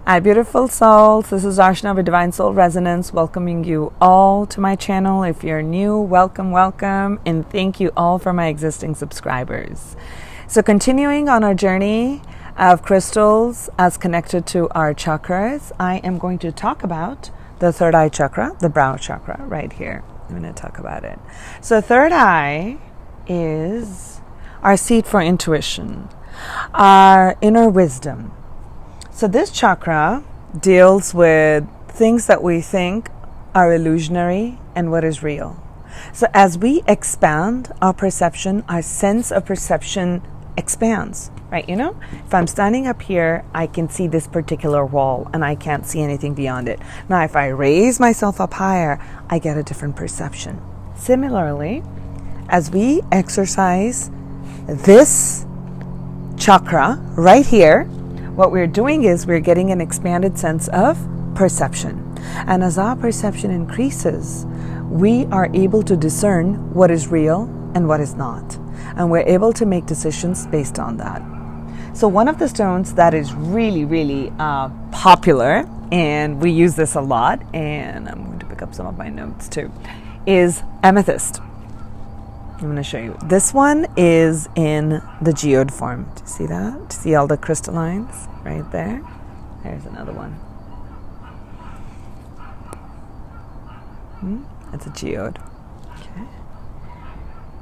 Hi beautiful souls, this is Arshna with Divine Soul Resonance, welcoming you all to my channel. If you're new, welcome, and thank you all for my existing subscribers. So continuing on our journey of crystals as connected to our chakras, I am going to talk about the third eye chakra, the brow chakra right here. I'm going to talk about it. So third eye is our seat for intuition, our inner wisdom. So this chakra deals with things that we think are illusionary and what is real. So as we expand our perception, our sense of perception expands, right? You know, if I'm standing up here, I can see this particular wall and I can't see anything beyond it. Now, if I raise myself up higher, I get a different perception. Similarly, as we exercise this chakra right here, what we're doing is we're getting an expanded sense of perception. And as our perception increases, we are able to discern what is real and what is not. And we're able to make decisions based on that. So one of the stones that is really popular, and we use this a lot, and I'm going to pick up some of my notes too, is amethyst. I'm going to show you. This one is in the geode form. Do you see that? Do you see all the crystallines right there? There's another one. It's a geode. Okay.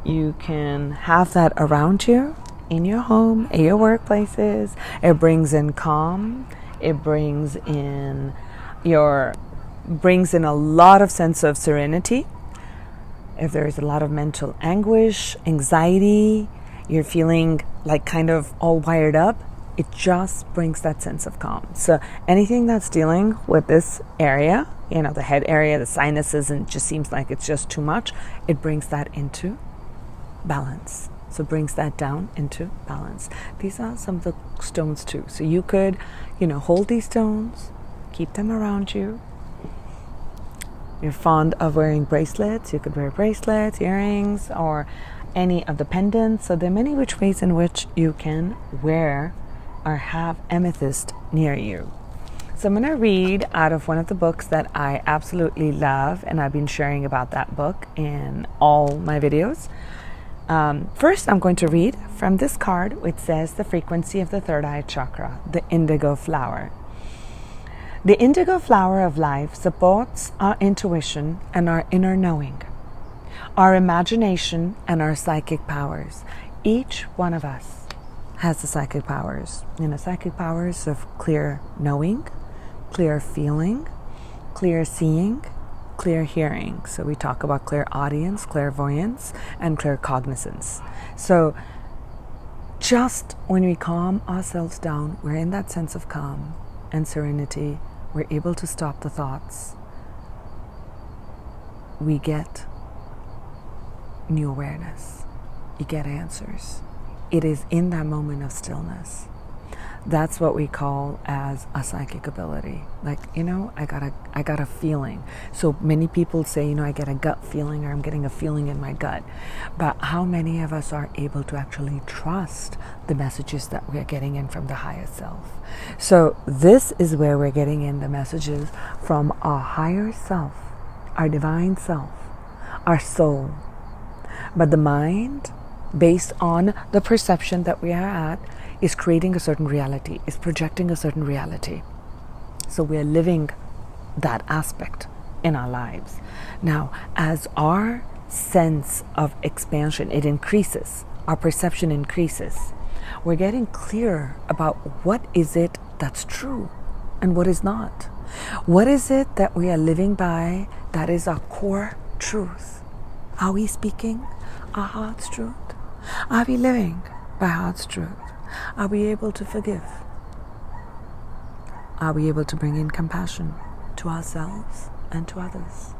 You can have that around you, in your home, in your workplaces. It brings in calm. It brings in a lot of sense of serenity. If there is a lot of mental anguish, anxiety, you're feeling like kind of all wired up, it just brings that sense of calm. So anything that's dealing with this area, you know, the head area, the sinuses, and it just seems like it's just too much, it brings that into balance. So brings that down into balance. These are some of the stones too. So you could, hold these stones, keep them around you. You're fond of wearing bracelets, you could wear bracelets, earrings, or any of the pendants. So there are many which ways in which you can wear or have amethyst near you. So I'm going to read out of one of the books that I absolutely love, and I've been sharing about that book in all my videos. First, I'm going to read from this card, which says the frequency of the third eye chakra, the indigo flower. The indigo flower of life supports our intuition and our inner knowing, our imagination and our psychic powers. Each one of us has the psychic powers. Psychic powers of clear knowing, clear feeling, clear seeing, clear hearing. So we talk about clairaudience, clairvoyance, and claircognizance. So just when we calm ourselves down, we're in that sense of calm and serenity. We're able to stop the thoughts. We get new awareness. You get answers. It is in that moment of stillness. That's what we call as a psychic ability. Like, I got a feeling. So many people say, I get a gut feeling, or I'm getting a feeling in my gut. But how many of us are able to actually trust the messages that we're getting in from the higher self? So this is where we're getting in the messages from our higher self, our divine self, our soul. But the mind, based on the perception that we are at, is creating a certain reality, is projecting a certain reality. So we're living that aspect in our lives. Now, as our sense of expansion, it increases, our perception increases, we're getting clearer about what is it that's true and what is not. What is it that we are living by that is our core truth? Are we speaking our heart's truth? Are we living by heart's truth? Are we able to forgive? Are we able to bring in compassion to ourselves and to others?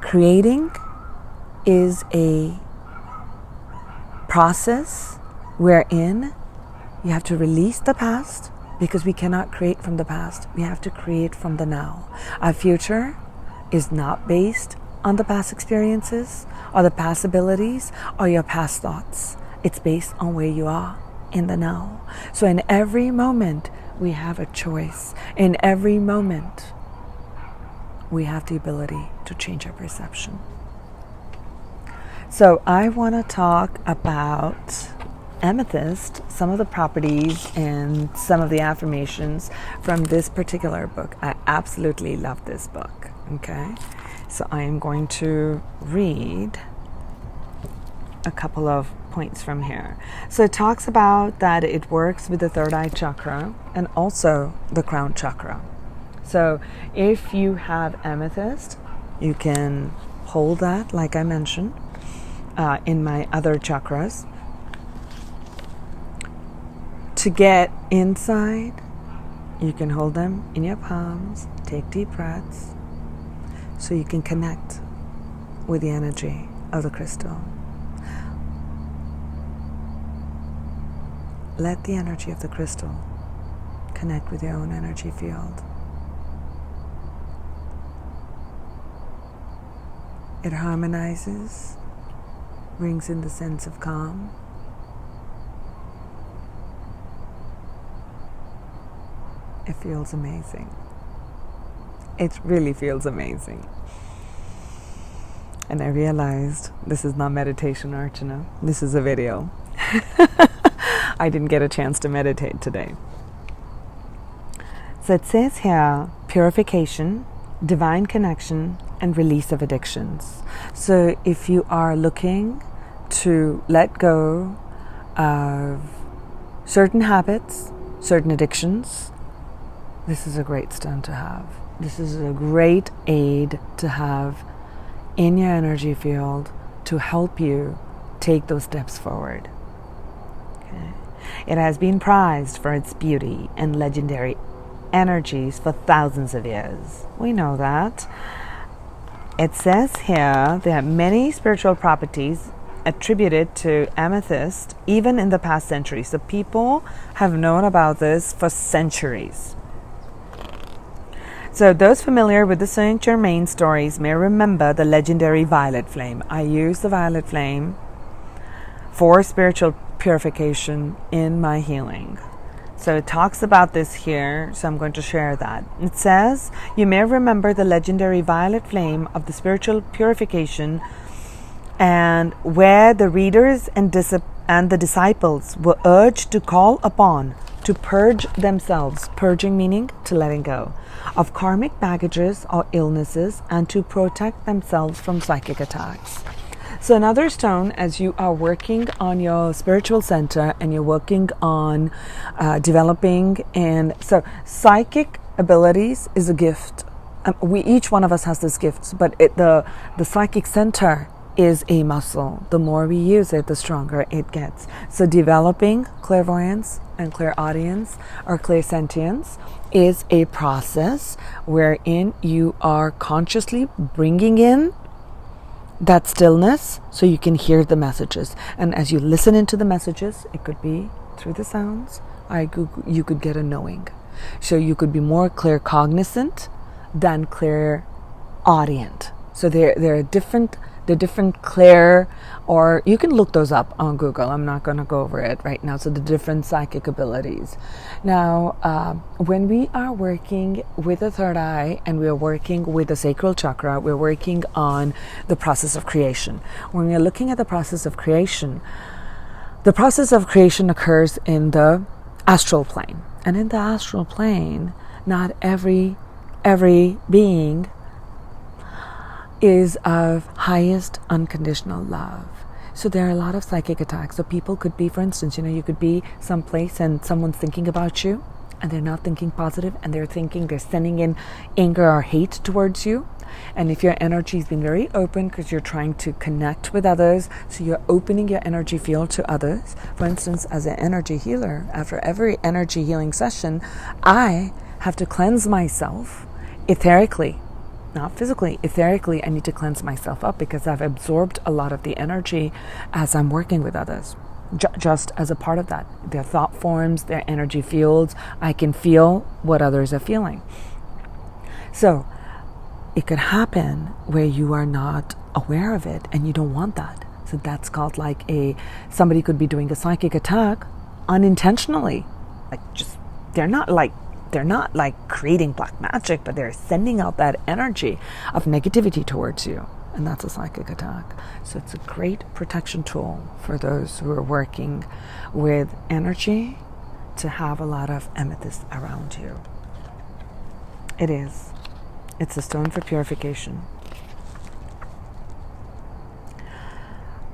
Creating is a process wherein you have to release the past, because we cannot create from the past. We have to create from the now. Our future is not based on the past experiences or the past abilities or your past thoughts. It's based on where you are in the now. So in every moment, We have a choice. In every moment, we have the ability to change our perception. So I want to talk about Amethyst, some of the properties and some of the affirmations from this particular book. I absolutely love this book. Okay, so I am going to read a couple of points from here. So it talks about that it works with the third eye chakra and also the crown chakra. So if you have Amethyst, you can hold that, like I mentioned, in my other chakras. To get inside, you can hold them in your palms, take deep breaths, so you can connect with the energy of the crystal. Let the energy of the crystal connect with your own energy field. It harmonizes, brings in the sense of calm. It feels amazing. It really feels amazing. And I realized this is not meditation, Archana. This is a video. I didn't get a chance to meditate today. So it says here, purification, divine connection, and release of addictions. So if you are looking to let go of certain habits, certain addictions, this is a great stone to have. This is a great aid to have in your energy field to help you take those steps forward. Okay. It has been prized for its beauty and legendary energies for thousands of years. We know that. It says here there are many spiritual properties attributed to amethyst even in the past centuries. So people have known about this for centuries. So those familiar with the Saint Germain stories may remember the legendary violet flame. I use the violet flame for spiritual purification in my healing. So it talks about this here, so I'm going to share that. It says, you may remember the legendary violet flame of the spiritual purification, and where the readers and the disciples were urged to call upon to purge themselves, purging meaning to letting go, of karmic baggages or illnesses, and to protect themselves from psychic attacks. So another stone, as you are working on your spiritual center and you're working on developing, and so psychic abilities is a gift. Each one of us has this gift, but the psychic center is a muscle. The more we use it, the stronger it gets. So developing clairvoyance and clairaudience or clairsentience is a process wherein you are consciously bringing in that stillness so you can hear the messages. And as you listen into the messages, it could be through the sounds, you could get a knowing. So you could be more claircognizant than clairaudient. So they're different clair, or you can look those up on Google. I'm not going to go over it right now. So the different psychic abilities. Now, when we are working with the third eye and we are working with the sacral chakra, we're working on the process of creation. When we're looking at the process of creation occurs in the astral plane. And in the astral plane, not every being is of highest unconditional love. So there are a lot of psychic attacks. So people could be, for instance, you could be someplace and someone's thinking about you and they're not thinking positive, and they're sending in anger or hate towards you. And if your energy has been very open because you're trying to connect with others, so you're opening your energy field to others. For instance, as an energy healer, after every energy healing session, I have to cleanse myself etherically. Not physically, etherically. I need to cleanse myself up because I've absorbed a lot of the energy as I'm working with others. Just as a part of that, their thought forms, their energy fields, I can feel what others are feeling. So it could happen where you are not aware of it and you don't want that. So that's called somebody could be doing a psychic attack unintentionally, like just they're not like creating black magic, but they're sending out that energy of negativity towards you. And that's a psychic attack. So it's a great protection tool for those who are working with energy to have a lot of amethyst around you. It is. It's a stone for purification.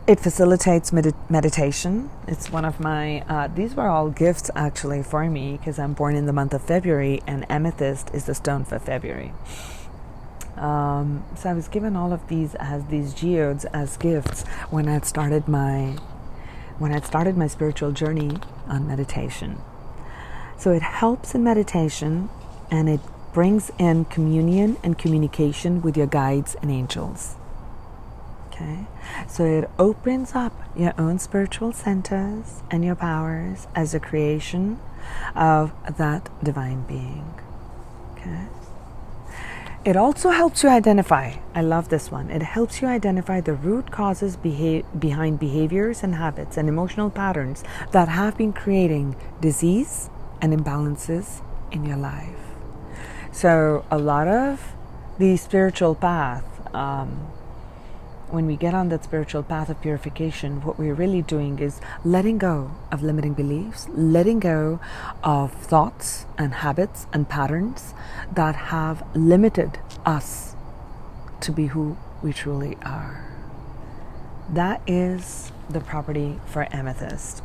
It facilitates meditation. It's one of my, these were all gifts actually for me because I'm born in the month of February, and amethyst is the stone for February. So I was given all of these as these geodes as gifts when I had started my spiritual journey on meditation. So it helps in meditation, and it brings in communion and communication with your guides and angels. Okay, so it opens up your own spiritual centers and your powers as a creation of that divine being. Okay. It also helps you identify, I love this one, it helps you identify the root causes behind behaviors and habits and emotional patterns that have been creating disease and imbalances in your life. So a lot of the spiritual path, when we get on that spiritual path of purification, what we're really doing is letting go of limiting beliefs, letting go of thoughts and habits and patterns that have limited us to be who we truly are. That is the property for amethyst.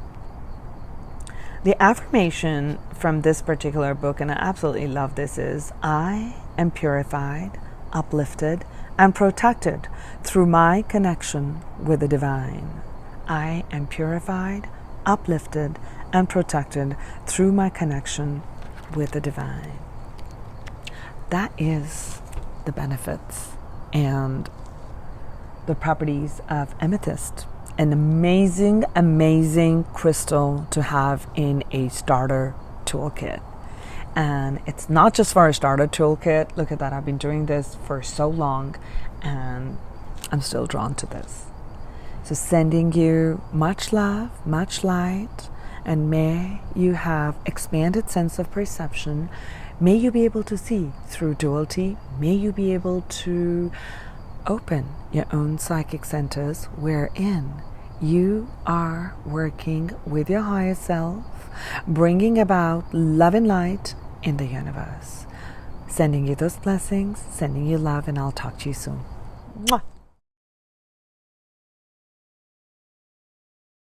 The affirmation from this particular book, and I absolutely love this, is I am purified, uplifted, and protected through my connection with the divine. I am purified, uplifted, and protected through my connection with the divine. That is the benefits and the properties of amethyst. An amazing, amazing crystal to have in a starter toolkit. And it's not just for a starter toolkit. Look at that. I've been doing this for so long and I'm still drawn to this. So sending you much love, much light, and may you have expanded sense of perception. May you be able to see through duality. May you be able to open your own psychic centers wherein you are working with your higher self, bringing about love and light in the universe. Sending you those blessings, sending you love, and I'll talk to you soon. Mwah.